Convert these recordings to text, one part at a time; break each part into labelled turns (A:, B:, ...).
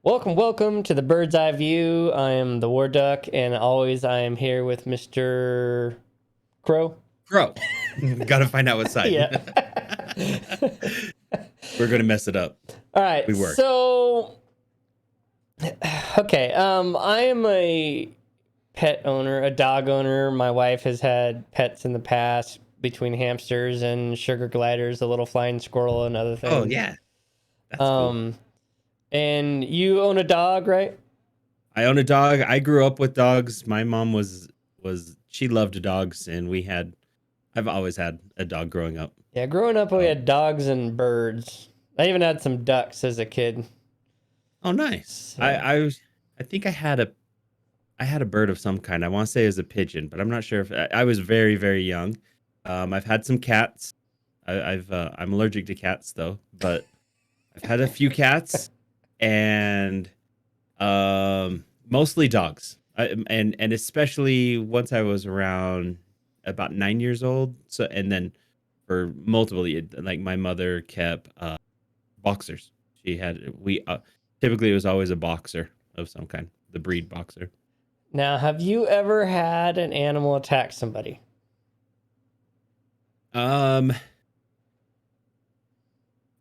A: Welcome to the Bird's Eye View. I am the War Duck, and always I am here with Mr. Crow.
B: Bro, gotta find out what side.
A: Yeah.
B: We're gonna mess it up.
A: All right.
B: We were.
A: So, okay. I am a pet owner, a dog owner. My wife has had pets in the past between hamsters and sugar gliders, a little flying squirrel, and other things.
B: Oh yeah, that's cool.
A: And you own a dog, right?
B: I own a dog. I grew up with dogs. My mom was she loved dogs, and I've always had a dog growing up.
A: Yeah, growing up, we
B: Um,
A: had dogs and birds. I even had some ducks as a kid.
B: oh, nice.
A: So,
B: I think I had a bird of some kind. I want to say it was a pigeon, but I'm not sure if I was very very young. I've had some cats. I'm allergic to cats though, but I've had a few cats and mostly dogs. And especially once I was around about 9 years old. So and then for multiple like my mother kept boxers. She had we typically it was always a boxer of some kind, the breed boxer.
A: now, have you ever had an animal attack somebody?
B: Um,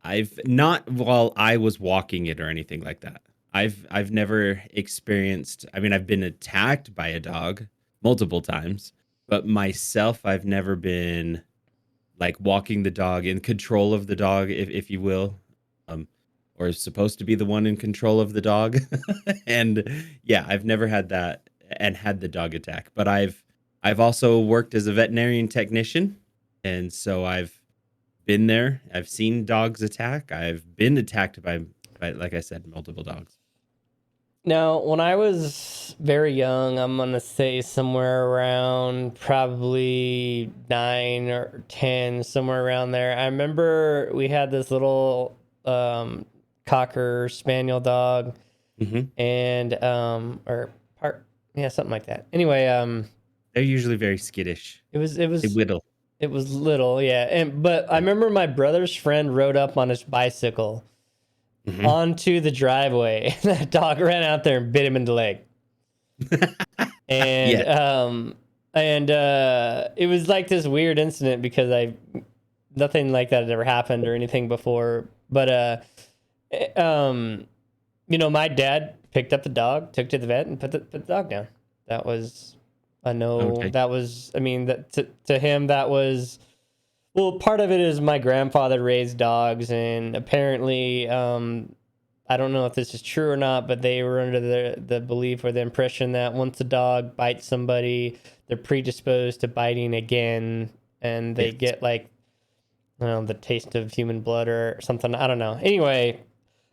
B: I've not while I was walking it or anything like that. I've never experienced. I mean, I've been attacked by a dog multiple times, but myself, I've never been like walking the dog in control of the dog, if you will, um, or supposed to be the one in control of the dog. And yeah, I've never had that and had the dog attack, but I've also worked as a veterinarian technician, and so I've been there. I've seen dogs attack. I've been attacked by like I said, multiple dogs.
A: Now, when I was very young, I'm going to say somewhere around probably 9 or 10, somewhere around there. I remember we had this little cocker spaniel dog,
B: Hmm.
A: and or part, yeah, something like that. Anyway,
B: They're usually very skittish.
A: it was it
B: They
A: was
B: whittle.
A: it was little, yeah. And but I
B: Yeah.
A: remember my brother's friend rode up on his bicycle
B: Hmm.
A: onto the driveway. And that dog ran out there and bit him in the leg. And
B: Yeah.
A: it was like this weird incident because I nothing like that had ever happened or anything before. But my dad picked up the dog, took it to the vet, and put the dog down. That was I know
B: Okay.
A: that was I mean that to him that was well, part of it is my grandfather raised dogs, and apparently, I don't know if this is true or not, but they were under the belief or the impression that once a dog bites somebody, they're predisposed to biting again, and they
B: Yes.
A: get like, I don't know, the taste of human blood or something. I don't know. Anyway,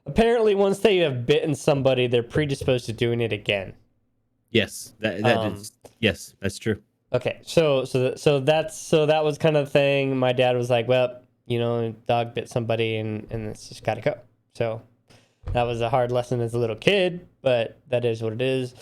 A: apparently, once they have bitten somebody, they're predisposed to doing it again.
B: Yes. That
A: Um,
B: is yes. That's true.
A: Okay, so that was kind of the thing. My dad was like, "Well, dog bit somebody, and it's just gotta go." So that was a hard lesson as a little kid, but that is what it is.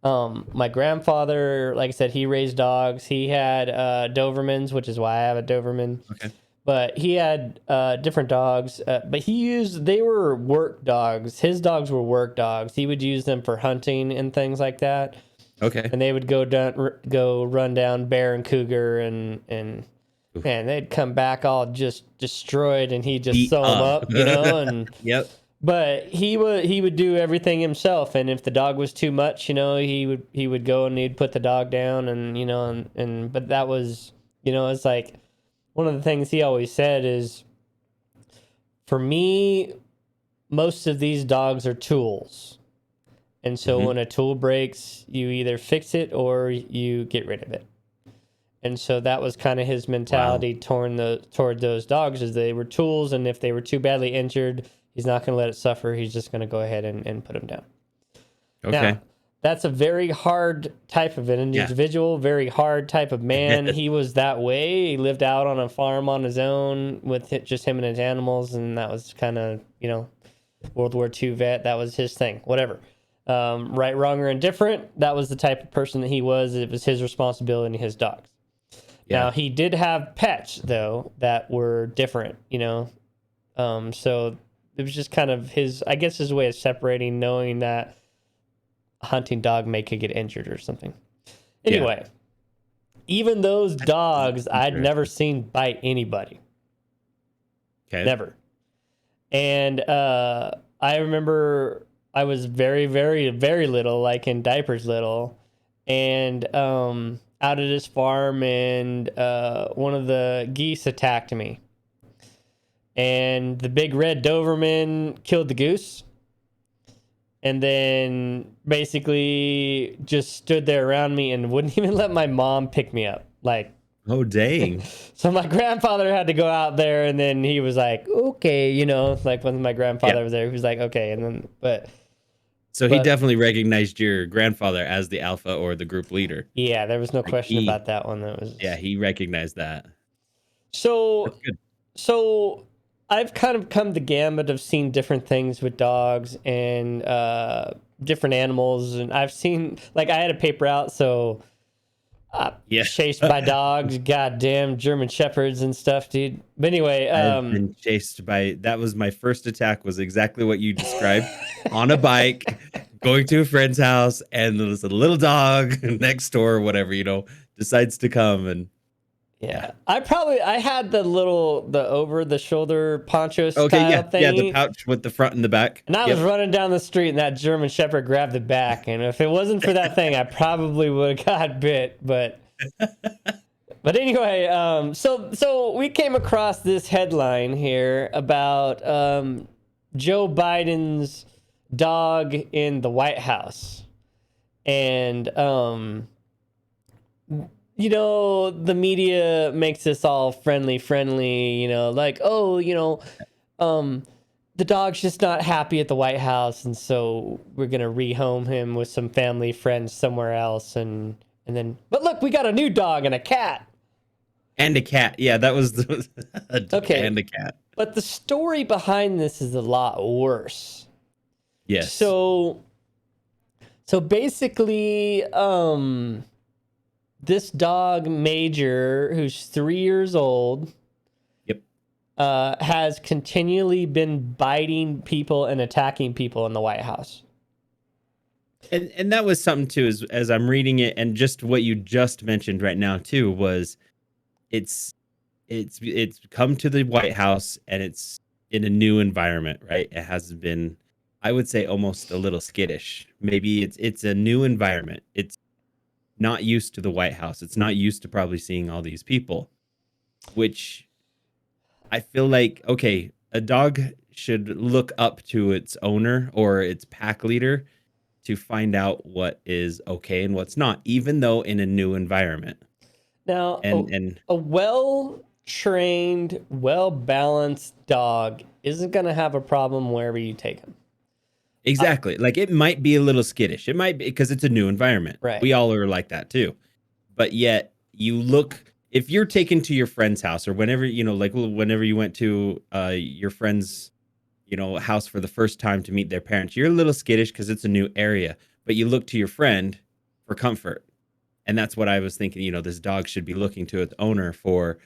A: My grandfather, like I said, he raised dogs. He had Dobermans, which is why I have a Doberman.
B: Okay.
A: But he had different dogs. But they were work dogs. His dogs were work dogs. He would use them for hunting and things like that,
B: Okay.
A: and they would go run down bear and cougar, and
B: Oof.
A: man, they'd come back all just destroyed, and he'd just
B: Beat
A: sew them
B: up.
A: up, and
B: Yep.
A: but he would do everything himself, and if the dog was too much, he would go and he'd put the dog down, and but that was, it's like one of the things he always said is, for me, most of these dogs are tools. And so
B: Hmm.
A: when a tool breaks, you either fix it or you get rid of it. And so that was kind of his
B: Wow.
A: mentality toward those dogs, is they were tools, and if they were too badly injured, he's not going to let it suffer. He's just going to go ahead and put them down. Now,
B: Okay.
A: that's a very hard type of an
B: Yeah.
A: individual, very hard type of man. He was that way. He lived out on a farm on his own with just him and his animals, and that was kind of, World War II vet. That was his thing, whatever. Right, wrong, or indifferent, that was the type of person that he was. It was his responsibility and his dogs. Now,
B: Yeah.
A: he did have pets, though, that were different, So it was just kind of I guess his way of separating, knowing that a hunting dog could get injured or something. Anyway, even those dogs I'd never seen bite anybody.
B: Okay.
A: Never. And I remember I was very, very, very little, like in diapers little, and out at this farm, and one of the geese attacked me. And the big red Doberman killed the goose. And then basically just stood there around me and wouldn't even let my mom pick me up. Like,
B: oh, dang.
A: so my grandfather had to go out there, and then he was like, okay, you know, like when my grandfather was there, he was like, okay. And then,
B: so he definitely recognized your grandfather as the alpha or the group leader.
A: Yeah, there was no question about that one. That was,
B: yeah, he recognized that.
A: So I've kind of come the gamut of seeing different things with dogs and different animals, and I've seen, like, I had a paper out, so chased by dogs, goddamn German shepherds and stuff, dude. But anyway,
B: I've been chased by, that was my first attack, was exactly what you described. On a bike, going to a friend's house, and there's a little dog next door or whatever, you know, decides to come. And
A: yeah, I had the over the shoulder poncho style thing.
B: Yeah, the pouch with the front and the back.
A: And I was running down the street, and that German Shepherd grabbed the back. And if it wasn't for that thing, I probably would have got bit. But anyway, so we came across this headline here about Joe Biden's dog in the White House, and you know, the media makes this all friendly, you know, like, oh, you know, the dog's just not happy at the White House, and so we're going to rehome him with some family friends somewhere else. And then, but look, we got a new dog and a cat.
B: And a cat. Yeah, that was
A: okay.
B: And a cat.
A: But the story behind this is a lot worse.
B: Yes.
A: So basically, this dog, Major, who's 3 years old, has continually been biting people and attacking people in the White House.
B: And that was something too, as I'm reading it, and just what you just mentioned right now too, was it's come to the White House, and it's in a new environment, right? It has been, I would say, almost a little skittish. Maybe it's a new environment. It's not used to the White House. It's not used to probably seeing all these people, which I feel like, okay, a dog should look up to its owner or its pack leader to find out what is okay and what's not, even though in a new environment.
A: Now, a well-trained, well-balanced dog isn't going to have a problem wherever you take him.
B: Exactly. Like, it might be a little skittish. It might be because it's a new environment.
A: Right.
B: We all are like that too. But yet you look, if you're taken to your friend's house, or whenever, you know, like whenever you went to your friend's, you know, house for the first time to meet their parents, you're a little skittish because it's a new area, but you look to your friend for comfort. And that's what I was thinking, you know, this dog should be looking to its owner for,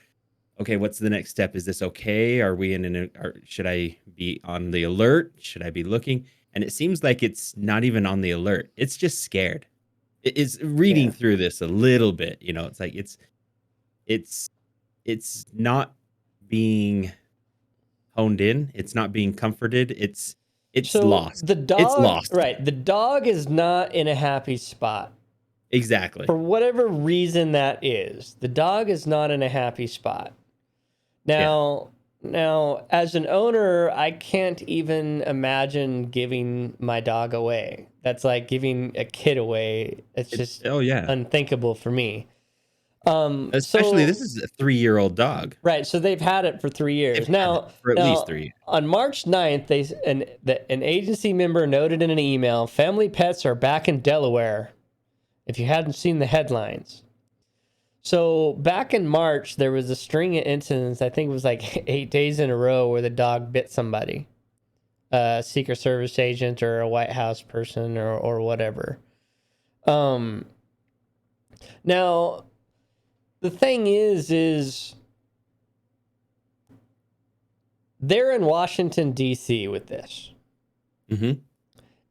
B: okay, what's the next step? Is this okay? Are we should I be on the alert? Should I be looking? And it seems like it's not even on the alert. It's just scared. It is reading through this a little bit, you know, it's like it's not being honed in. It's not being comforted. It's so lost.
A: The dog, it's lost. Right. The dog is not in a happy spot.
B: Exactly.
A: For whatever reason that is, the dog is not in a happy spot. Now, as an owner, I can't even imagine giving my dog away. That's like giving a kid away. It's just unthinkable for me.
B: Especially, this is a 3-year-old dog.
A: Right. So they've had it for 3 years.
B: For at least 3 years.
A: On March 9th, an agency member noted in an email, family pets are back in Delaware, if you hadn't seen the headlines. So back in March, there was a string of incidents. I think it was like 8 days in a row where the dog bit somebody, a Secret Service agent or a White House person or whatever. Now, the thing is They're in Washington, D.C. with this.
B: Hmm.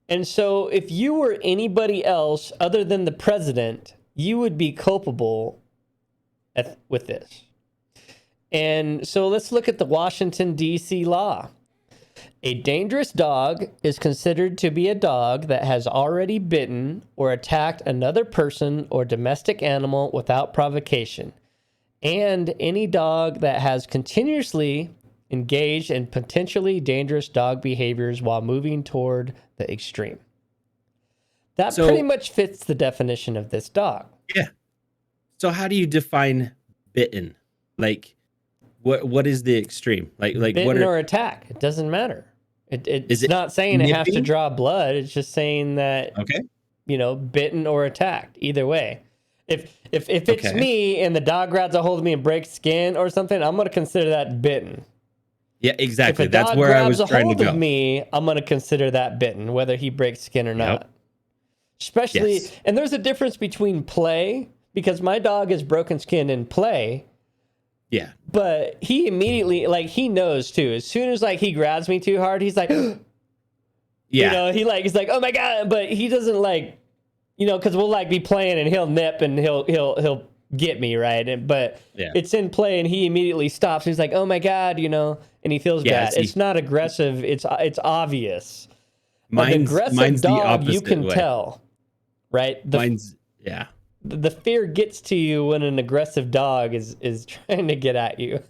A: And so if you were anybody else other than the president, you would be culpable with this. And so let's look at the Washington, D.C. law. A dangerous dog is considered to be a dog that has already bitten or attacked another person or domestic animal without provocation, and any dog that has continuously engaged in potentially dangerous dog behaviors while moving toward the extreme. That
B: So-
A: pretty much fits the definition of this dog.
B: Yeah. So how do you define bitten? Like, what is the extreme? Like
A: Bitten
B: what are
A: or attack, it doesn't matter. It's
B: Is it
A: not saying it has to
B: nipping?
A: draw blood. It's just saying that,
B: okay?
A: bitten or attacked, either way. If it's
B: Okay.
A: me and the dog grabs a hold of me and breaks skin or something, I'm gonna consider that bitten.
B: Yeah,
A: If
B: exactly.
A: a
B: That's
A: dog
B: where I
A: grabs
B: was
A: a
B: trying to
A: hold
B: go.
A: of me, I'm gonna consider that bitten, whether he breaks skin or not. Especially,
B: Yes.
A: and there's a difference between play, because my dog has broken skin in play,
B: Yeah.
A: but he immediately, like, he knows too. As soon as like he grabs me too hard, he's like,
B: Yeah.
A: he's like, oh my god, but he doesn't like, because we'll like be playing and he'll nip and he'll get me right, but
B: Yeah.
A: it's in play and he immediately stops. He's like, oh my god, and he feels
B: Yeah,
A: bad.
B: see-
A: It's not aggressive. It's obvious. But
B: Mine's
A: aggressive
B: mine's the
A: dog,
B: opposite
A: you can
B: way.
A: tell, right?
B: Mine's yeah.
A: The fear gets to you when an aggressive dog is trying to get at you.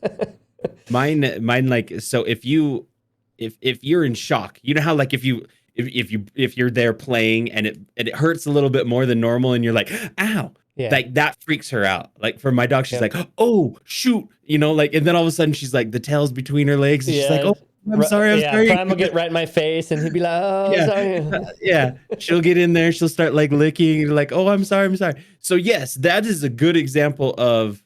B: Mine like so if you're in shock, you know how like if you're there playing and it hurts a little bit more than normal and you're like, ow.
A: Yeah.
B: Like that freaks her out. Like for my dog, she's
A: Yep.
B: like, oh shoot, like, and then all of a sudden she's like, the tail's between her legs, and she's like, oh, I'm sorry, I'm sorry.
A: Prime will get right in my face and he'd be like, oh,
B: Yeah.
A: sorry.
B: Yeah, she'll get in there, she'll start like licking, like, oh, I'm sorry. So yes, that is a good example of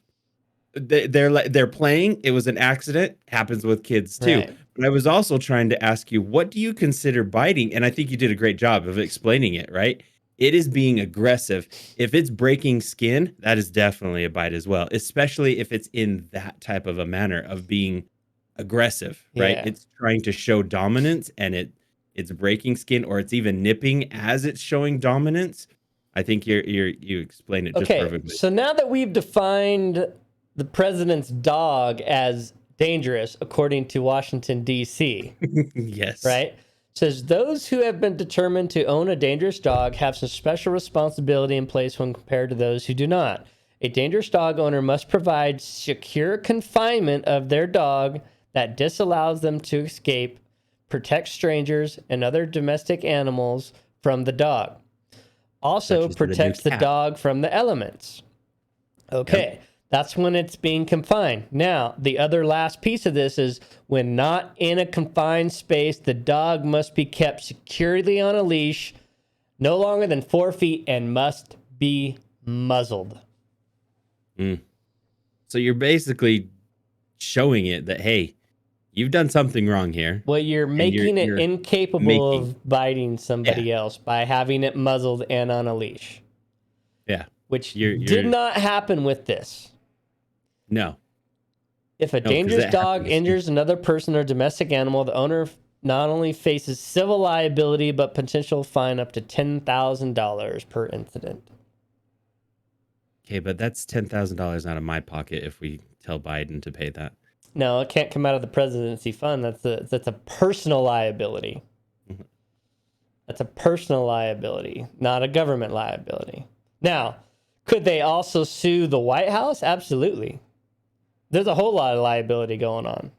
B: they're playing. It was an accident. Happens with kids too.
A: Right.
B: But I was also trying to ask you, what do you consider biting? And I think you did a great job of explaining it, right? It is being aggressive. If it's breaking skin, that is definitely a bite as well, especially if it's in that type of a manner of being aggressive, right?
A: Yeah.
B: It's trying to show dominance and it's breaking skin, or it's even nipping as it's showing dominance. I think you explained it just
A: Okay,
B: perfectly.
A: so now that we've defined the president's dog as dangerous, according to Washington, D.C.,
B: Yes.
A: right? Says those who have been determined to own a dangerous dog have some special responsibility in place when compared to those who do not. A dangerous dog owner must provide secure confinement of their dog that disallows them to escape, protect strangers and other domestic animals from the dog. Also
B: Such as the new
A: protects the
B: cat.
A: dog from the elements. Okay. That's when it's being confined. Now, the other last piece of this is when not in a confined space, the dog must be kept securely on a leash, no longer than 4 feet, and must be muzzled.
B: So you're basically showing it that, hey, you've done something wrong here.
A: Well, you're making it
B: you're
A: incapable of biting somebody else by having it muzzled and on a leash,
B: Yeah.
A: which
B: You're-
A: did not happen with this.
B: No.
A: If a
B: 'cause
A: dangerous
B: that
A: dog
B: happens.
A: injures another person or domestic animal, the owner not only faces civil liability, but potential fine up to $10,000 per incident.
B: Okay, but that's $10,000 out of my pocket if we tell Biden to pay that.
A: No, it can't come out of the presidency fund. That's a personal liability.
B: Mhm.
A: That's a personal liability, not a government liability. Now, could they also sue the White House? Absolutely. There's a whole lot of liability going on.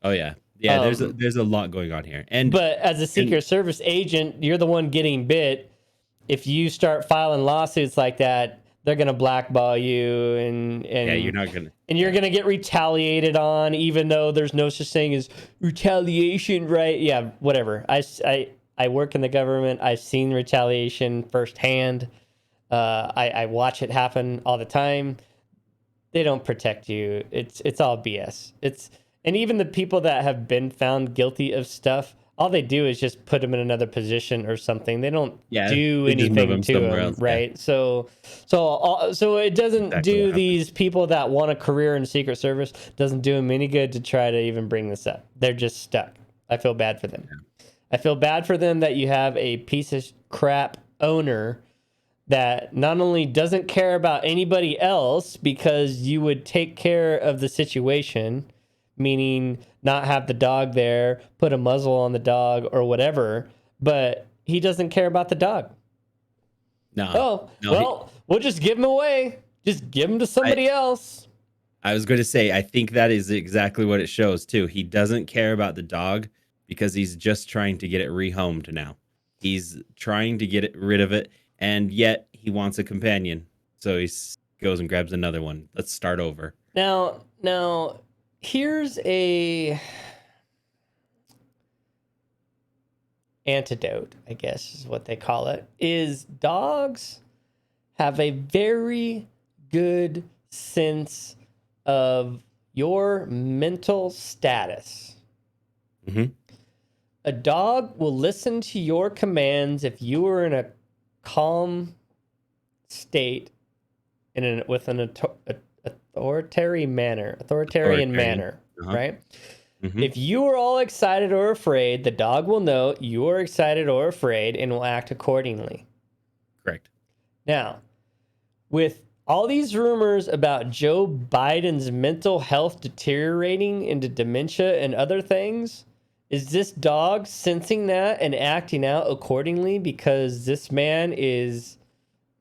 B: Oh yeah. Yeah,
A: Um,
B: there's a lot going on here. And
A: But as a Secret Service agent, you're the one getting bit. If you start filing lawsuits like that, they're gonna blackball you, and
B: yeah, you're not going to
A: and you're gonna get retaliated on, even though there's no such thing as retaliation, right? Yeah, whatever. I work in the government. I've seen retaliation firsthand. I watch it happen all the time. They don't protect you. It's all BS. And even the people that have been found guilty of stuff, all they do is just put him in another position or something. They don't
B: Yeah,
A: do
B: they just move
A: anything
B: him
A: to
B: somewhere
A: him,
B: else, yeah.
A: right? So it doesn't
B: Exactly
A: do
B: what
A: these people that want a career in Secret Service, doesn't do them any good to try to even bring this up. They're just stuck. I feel bad for them. I feel bad for them that you have a piece of crap owner that not only doesn't care about anybody else because you would take care of the situation, meaning not have the dog there, put a muzzle on the dog or whatever, but he doesn't care about the dog.
B: No.
A: Oh,
B: No,
A: well, we'll just give him away. Just give him to somebody else.
B: I was going to say, I think that is exactly what it shows too. He doesn't care about the dog because he's just trying to get it rehomed now. He's trying to get rid of it, and yet he wants a companion. So he goes and grabs another one. Let's start over.
A: Now, here's a antidote, I guess is what they call it, is dogs have a very good sense of your mental status.
B: Mm-hmm.
A: A dog will listen to your commands if you are in a calm state with an authoritarian manner,
B: Uh-huh.
A: right?
B: Mm-hmm.
A: If you are all excited or afraid, the dog will know you are excited or afraid and will act accordingly.
B: Correct.
A: Now, with all these rumors about Joe Biden's mental health deteriorating into dementia and other things, is this dog sensing that and acting out accordingly because this man is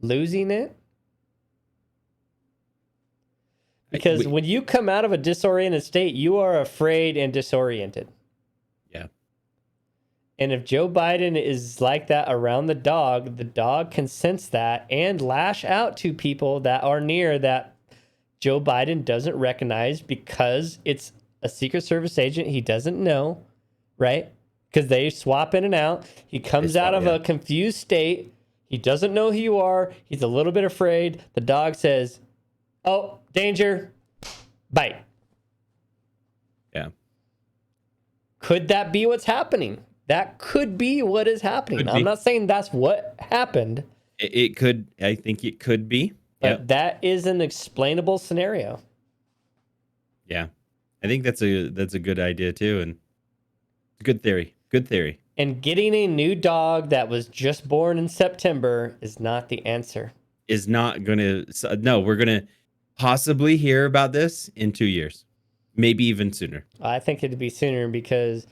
A: losing it? Because when you come out of a disoriented state, you are afraid and disoriented.
B: Yeah.
A: And if Joe Biden is like that around the dog can sense that and lash out to people that are near that Joe Biden doesn't recognize because it's a Secret Service agent he doesn't know, right? Because they swap in and out. He comes out of a confused state. He doesn't know who you are. He's a little bit afraid. The dog says, "Oh, danger, bite."
B: Yeah.
A: Could that be what's happening? That could be what is happening. I'm not saying that's what happened.
B: It could. I think it could be.
A: But that is an explainable scenario.
B: Yeah. I think that's a good idea too, and good theory. Good theory.
A: And getting a new dog that was just born in September is not the answer.
B: Is not going to. No, we're going to possibly hear about this in 2 years, maybe even sooner.
A: I think it'd be sooner because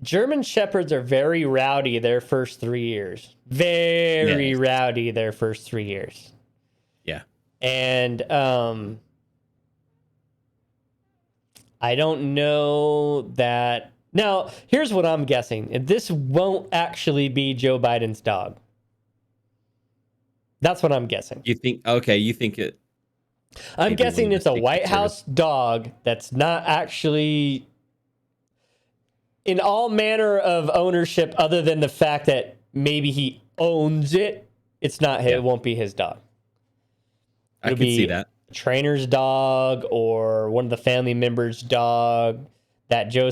A: German Shepherds are very rowdy their first 3 years. Very rowdy their first 3 years.
B: Yeah.
A: And I don't know that. Now, here's what I'm guessing. This won't actually be Joe Biden's dog. That's what I'm guessing.
B: You think? Okay, you think it?
A: I'm guessing it's a White House dog that's not actually in all manner of ownership other than the fact that maybe he owns it. It's not his, it won't be his dog.
B: I can see that.
A: A trainer's dog or one of the family members' dog that Joe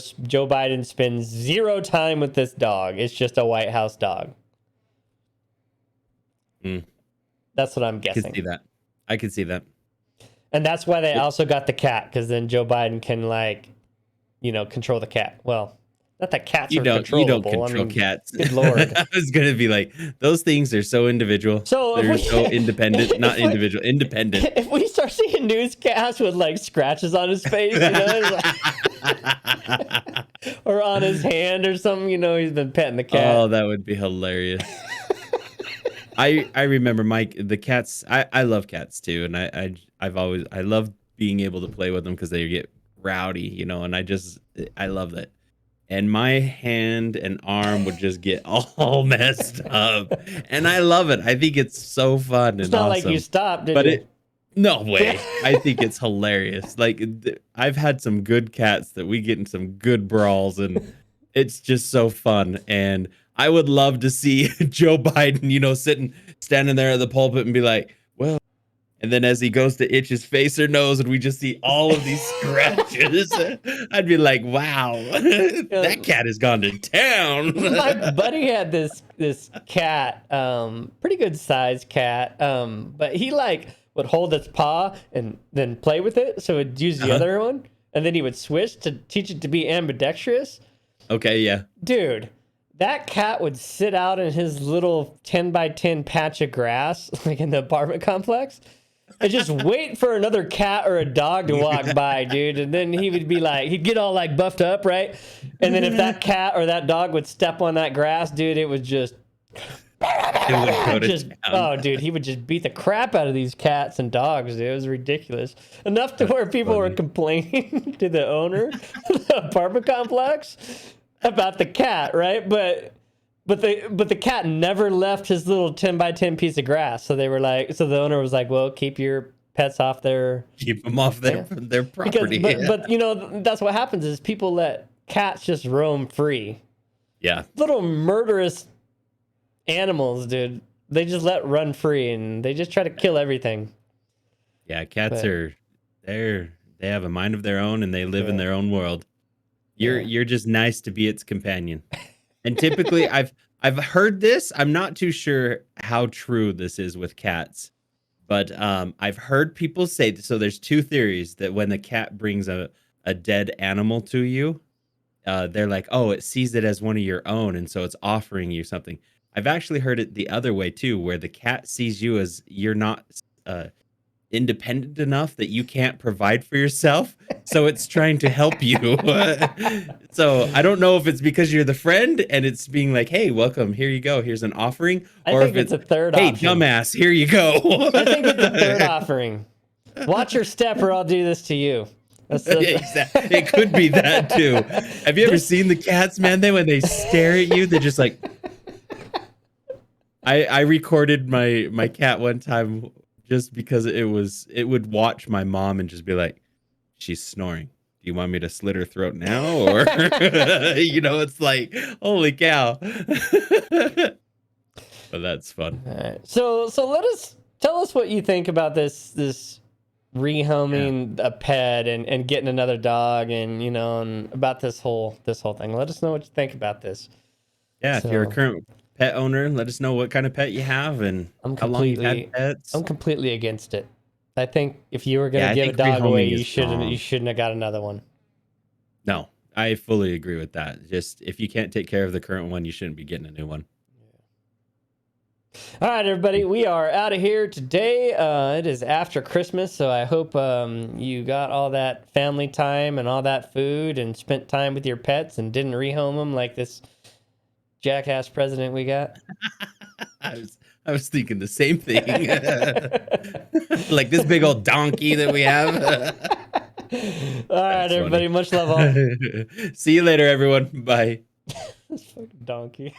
A: Biden spends zero time with this dog. It's just a White House dog. That's what I'm guessing.
B: I can see that.
A: And that's why they also got the cat, because then Joe Biden can, like, control the cat. Well, not that cats are controllable.
B: You don't control cats.
A: Good Lord.
B: I was going to be like, those things are so individual.
A: So
B: they're so independent. Not individual, independent.
A: If we start seeing newscasts with, like, scratches on his face, or on his hand or something, he's been petting the cat.
B: Oh, that would be hilarious. I remember the cats. I love cats too, and I love being able to play with them because they get rowdy, and I love that. And my hand and arm would just get all messed up, and I love it. I think it's so fun.
A: It's not like you stopped, did you?
B: No way. I think it's hilarious. Like, I've had some good cats that we get in some good brawls, and it's just so fun. And I would love to see Joe Biden, standing there at the pulpit and be like, well, And then as he goes to itch his face or nose, and we just see all of these scratches, I'd be like, wow, that cat has gone to town.
A: My buddy had this cat, pretty good sized cat, but he like would hold its paw and then play with it, so it'd use the other one, and then he would switch to teach it to be ambidextrous.
B: Okay, yeah.
A: Dude, that cat would sit out in his little 10 by 10 patch of grass, like in the apartment complex, and just wait for another cat or a dog to walk by, dude. And then he would be like, he'd get all like buffed up, right? And then if that cat or that dog would step on that grass, dude, it would just, oh, dude, he would just beat the crap out of these cats and dogs, dude. It was ridiculous. Enough to where people were complaining to the owner of the apartment complex about the cat, right? But the cat never left his little 10 by 10 piece of grass. So they were like, so the owner was like, well, keep your pets off their
B: their property.
A: But you know, that's what happens is people let cats just roam free.
B: Yeah.
A: Little murderous animals, dude. They just let run free and they just try to kill everything.
B: Yeah, cats they have a mind of their own and they live in their own world. You're just nice to be its companion. And typically I've heard this. I'm not too sure how true this is with cats, but I've heard people say, so there's two theories that when the cat brings a dead animal to you, they're like, oh, it sees it as one of your own, and so it's offering you something. I've actually heard it the other way too, where the cat sees you as you're not independent enough that you can't provide for yourself, so it's trying to help you. So I don't know if it's because you're the friend and it's being like, hey, welcome, here you go, here's an offering,
A: or if it's a third
B: hey,
A: option.
B: dumbass, here you go.
A: I think it's a third offering. Watch your step or I'll do this to you.
B: It could be that too. Have you ever seen the cats, man? When they stare at you, they're just like, I recorded my cat one time just because it would watch my mom and just be like, she's snoring. Do you want me to slit her throat now? Or, you know, it's like, holy cow. But that's fun.
A: All right. So tell us what you think about this rehoming a pet and getting another dog and, you know, and about this whole thing. Let us know what you think about this.
B: Yeah. If you're a current pet owner, let us know what kind of pet you have and how long you've had pets.
A: I'm completely against it. I think if you were going to give a dog away, you shouldn't have got another one.
B: No, I fully agree with that. Just if you can't take care of the current one, you shouldn't be getting a new one.
A: All right, everybody, we are out of here today. It is after Christmas, so I hope you got all that family time and all that food and spent time with your pets and didn't rehome them like this jackass president we got.
B: I was thinking the same thing. Like this big old donkey that we have.
A: All right, everybody, much love all.
B: See you later, everyone. Bye.
A: This fucking donkey.